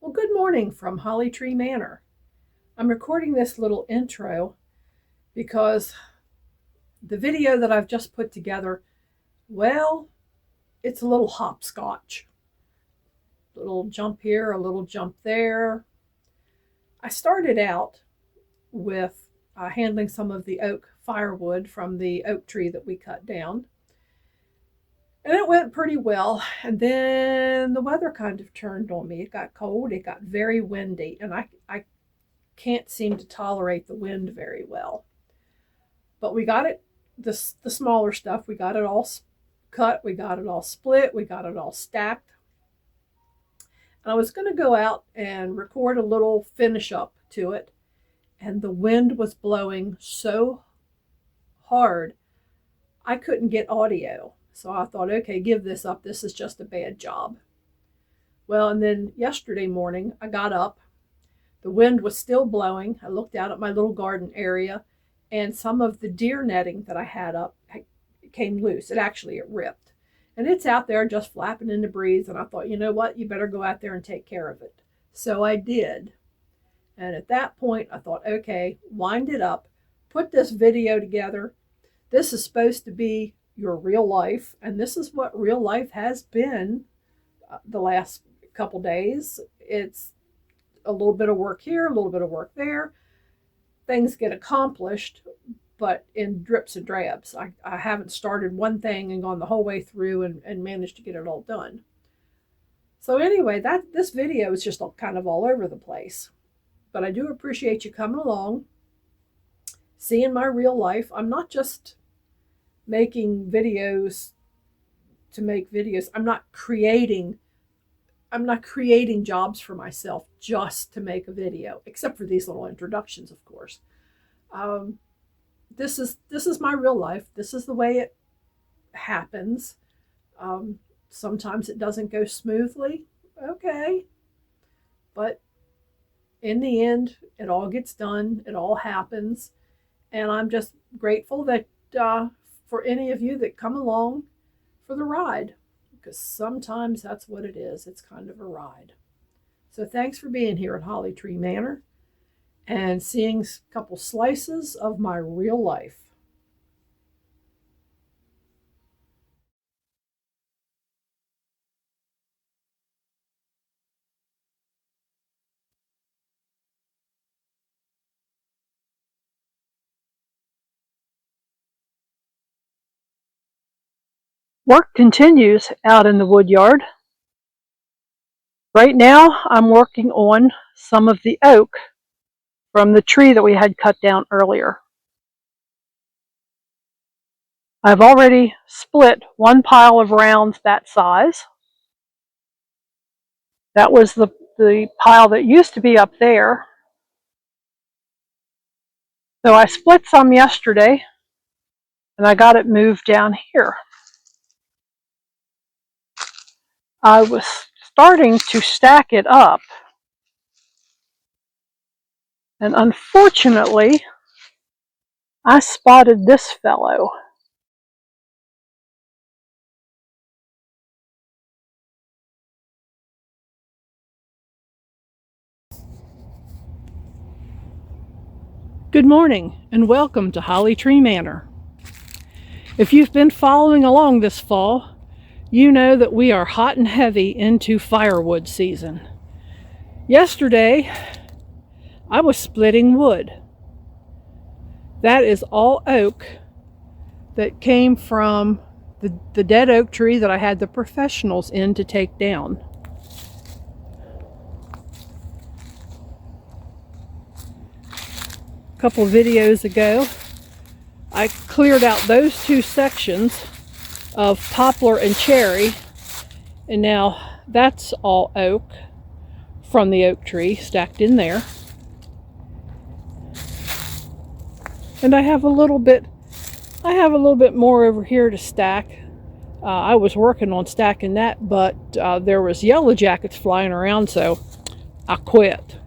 Well, good morning from Holly Tree Manor. I'm recording this little intro because the video that I've just put together, well, it's a little hopscotch. A little jump here, a little jump there. I started out with handling some of the oak firewood from the oak tree that we cut down. And it went pretty well. And then the weather kind of turned on me. It got cold, it got very windy, and I can't seem to tolerate the wind very well. But we got it, the smaller stuff, we got it all cut, we got it all split, we got it all stacked. And I was going to go out and record a little finish up to it. And the wind was blowing so hard, I couldn't get audio. So I thought, okay, give this up. This is just a bad job. Well, and then yesterday morning, I got up. The wind was still blowing. I looked out at my little garden area, and some of the deer netting that I had up came loose. It ripped. And it's out there just flapping in the breeze. And I thought, you know what? You better go out there and take care of it. So I did. And at that point, I thought, okay, wind it up. Put this video together. This is supposed to be your real life, and this is what real life has been the last couple days. It's a little bit of work here, a little bit of work there. Things get accomplished, but in drips and drabs. I haven't started one thing and gone the whole way through and managed to get it all done. So anyway, this video is just kind of all over the place. But I do appreciate you coming along, seeing my real life. I'm not just making videos to make videos. I'm not creating jobs for myself just to make a video, except for these little introductions, of course. This is my real life. This is the way it happens. Sometimes it doesn't go smoothly. Okay. But in the end, it all gets done. It all happens. And I'm just grateful that for any of you that come along for the ride, because sometimes that's what it is. It's kind of a ride. So thanks for being here at Holly Tree Manor and seeing a couple slices of my real life. Work continues out in the wood yard. Right now, I'm working on some of the oak from the tree that we had cut down earlier. I've already split one pile of rounds that size. That was the pile that used to be up there. So I split some yesterday, and I got it moved down here. I was starting to stack it up, and unfortunately, I spotted this fellow. Good morning, and welcome to Holly Tree Manor. If you've been following along this fall, you know that we are hot and heavy into firewood season. Yesterday, I was splitting wood. That is all oak that came from the dead oak tree that I had the professionals in to take down. A couple of videos ago, I cleared out those two sections of poplar and cherry, and now that's all oak from the oak tree stacked in there. And I have a little bit more over here to stack. I was working on stacking that, but there was yellow jackets flying around, so I quit.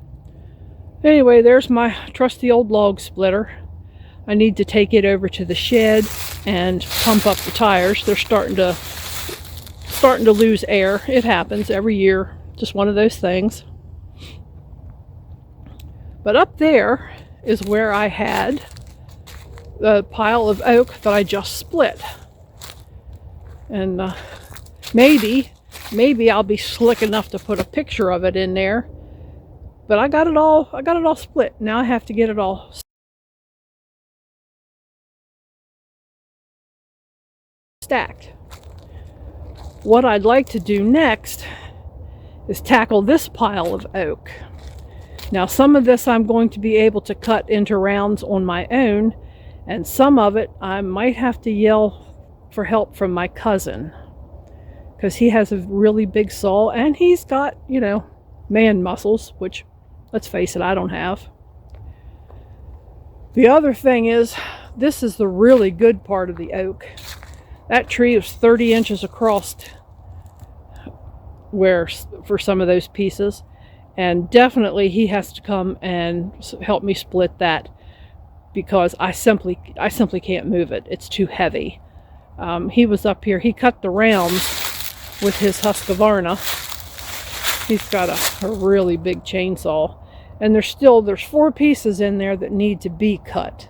Anyway, there's my trusty old log splitter. I need to take it over to the shed and pump up the tires. They're starting to lose air. It happens every year. Just one of those things. But up there is where I had the pile of oak that I just split. And maybe I'll be slick enough to put a picture of it in there. But I got it all split. Now I have to get it all stacked. What I'd like to do next is tackle this pile of oak. Now some of this I'm going to be able to cut into rounds on my own, and some of it I might have to yell for help from my cousin, because he has a really big saw and he's got, you know, man muscles, which, let's face it, I don't have. The other thing is, this is the really good part of the oak. That tree is 30 inches across for some of those pieces, and definitely he has to come and help me split that, because I simply can't move it. It's too heavy. He was up here, he cut the rounds with his Husqvarna. He's got a really big chainsaw, and there's 4 pieces in there that need to be cut.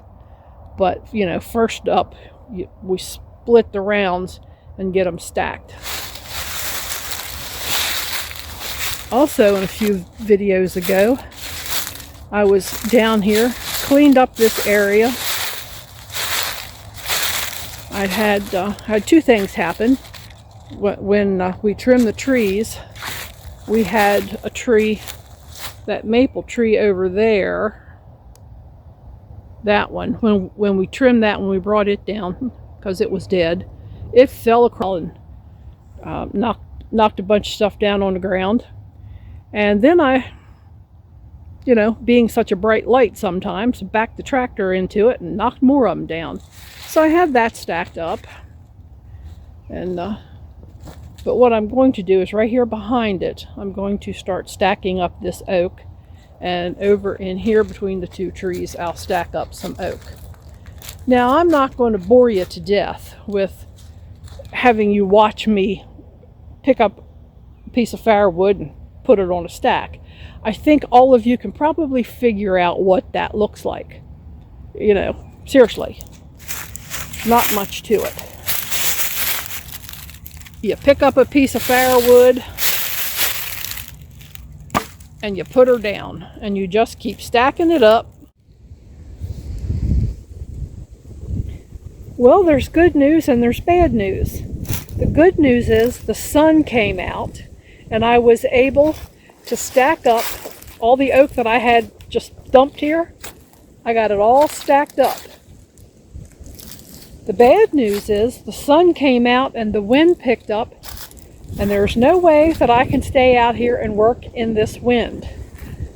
But, you know, first up, we split the rounds and get them stacked. Also, in a few videos ago, I was down here, cleaned up this area. I had 2 things happen. When we trimmed the trees, we had a tree, that maple tree over there, that one, when we trimmed that, when we brought it down, because it was dead, it fell across and knocked a bunch of stuff down on the ground. And then I, you know, being such a bright light sometimes, backed the tractor into it and knocked more of them down. So I had that stacked up. And but what I'm going to do is right here behind it, I'm going to start stacking up this oak. And over in here between the 2 trees, I'll stack up some oak. Now, I'm not going to bore you to death with having you watch me pick up a piece of firewood and put it on a stack. I think all of you can probably figure out what that looks like. You know, seriously, not much to it. You pick up a piece of firewood and you put her down, and you just keep stacking it up. Well, there's good news and there's bad news. The good news is the sun came out and I was able to stack up all the oak that I had just dumped here. I got it all stacked up. The bad news is the sun came out and the wind picked up, and there's no way that I can stay out here and work in this wind.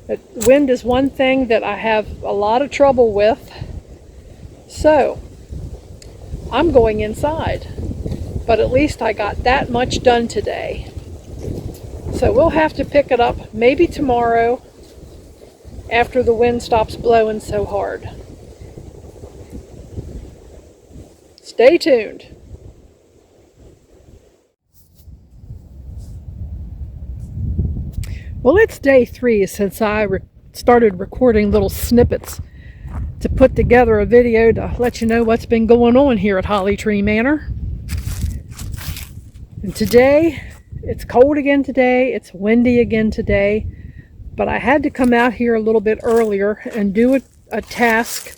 The wind is one thing that I have a lot of trouble with. So I'm going inside, but at least I got that much done today. So we'll have to pick it up maybe tomorrow after the wind stops blowing so hard. Stay tuned. Well, it's day 3 since I started recording little snippets to put together a video to let you know what's been going on here at Holly Tree Manor. And today, it's cold again today, it's windy again today, but I had to come out here a little bit earlier and do a task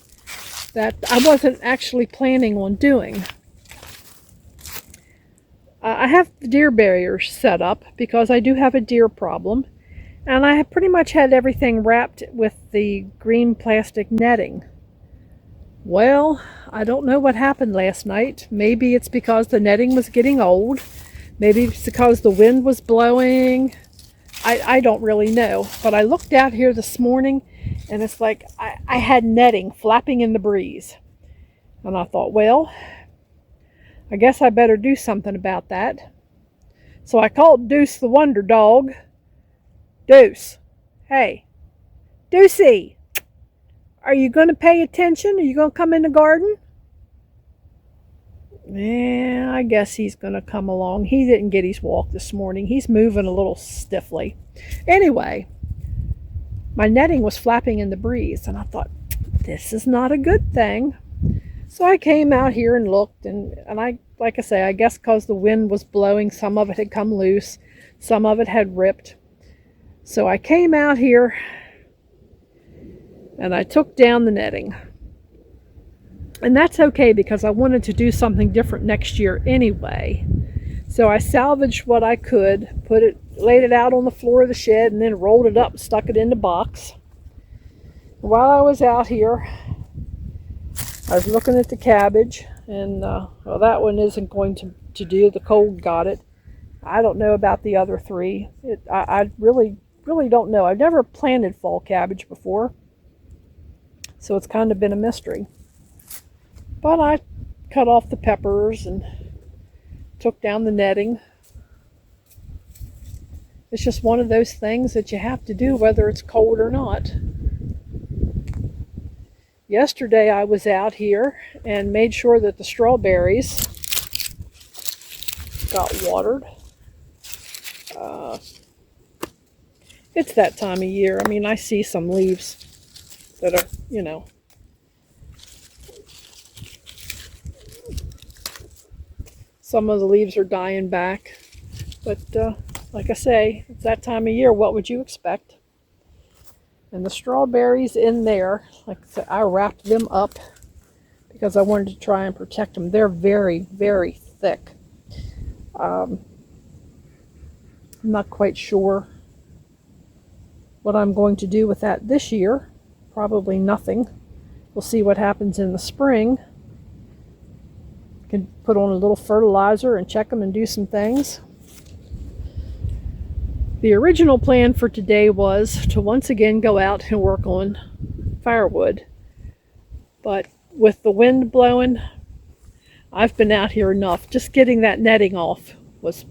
that I wasn't actually planning on doing. I have the deer barriers set up because I do have a deer problem, and I have pretty much had everything wrapped with the green plastic netting. Well, I don't know what happened last night. Maybe it's because the netting was getting old. Maybe it's because the wind was blowing. I don't really know. But I looked out here this morning and it's like I had netting flapping in the breeze. And I thought, well, I guess I better do something about that. So I called Deuce the Wonder Dog. Deuce, hey, Deucey, are you going to pay attention? Are you going to come in the garden? Yeah, I guess he's going to come along. He didn't get his walk this morning. He's moving a little stiffly. Anyway, my netting was flapping in the breeze, and I thought, this is not a good thing. So I came out here and looked, and like I say, I guess because the wind was blowing, some of it had come loose, some of it had ripped. So I came out here and I took down the netting. And that's okay, because I wanted to do something different next year anyway. So I salvaged what I could, laid it out on the floor of the shed, and then rolled it up and stuck it in the box. While I was out here, I was looking at the cabbage, and well, that one isn't going to do. The cold got it. I don't know about the other three. I really don't know. I've never planted fall cabbage before, so it's kind of been a mystery. But I cut off the peppers and took down the netting. It's just one of those things that you have to do whether it's cold or not. Yesterday I was out here and made sure that the strawberries got watered. It's that time of year. I mean, I see some leaves that are, some of the leaves are dying back. But like I say, it's that time of year. What would you expect? And the strawberries in there, like I said, I wrapped them up because I wanted to try and protect them. They're very, very thick. I'm not quite sure what I'm going to do with that this year. Probably nothing. We'll see what happens in the spring. Can put on a little fertilizer and check them and do some things. The original plan for today was to once again go out and work on firewood. But with the wind blowing, I've been out here enough. Just getting that netting off was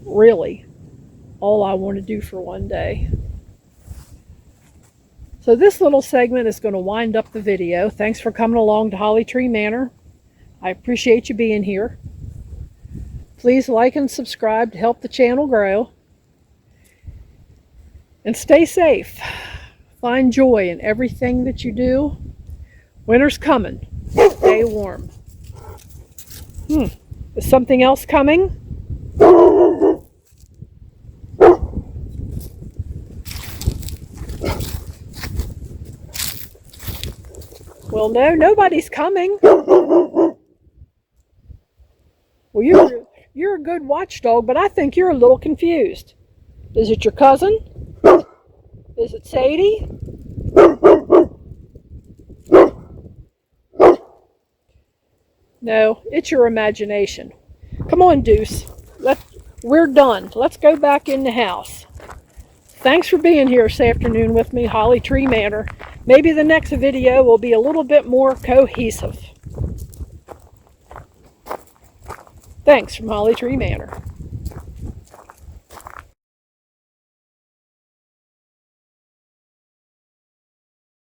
really all I want to do for one day. So this little segment is going to wind up the video. Thanks for coming along to Holly Tree Manor. I appreciate you being here. Please like and subscribe to help the channel grow. And stay safe. Find joy in everything that you do. Winter's coming. Stay warm. Is something else coming? Well, no, nobody's coming. Well, you're a good watchdog, but I think you're a little confused. Is it your cousin? Is it Sadie? No, it's your imagination. Come on, Deuce. We're done. Let's go back in the house. Thanks for being here this afternoon with me, Holly Tree Manor. Maybe the next video will be a little bit more cohesive. Thanks from Holly Tree Manor.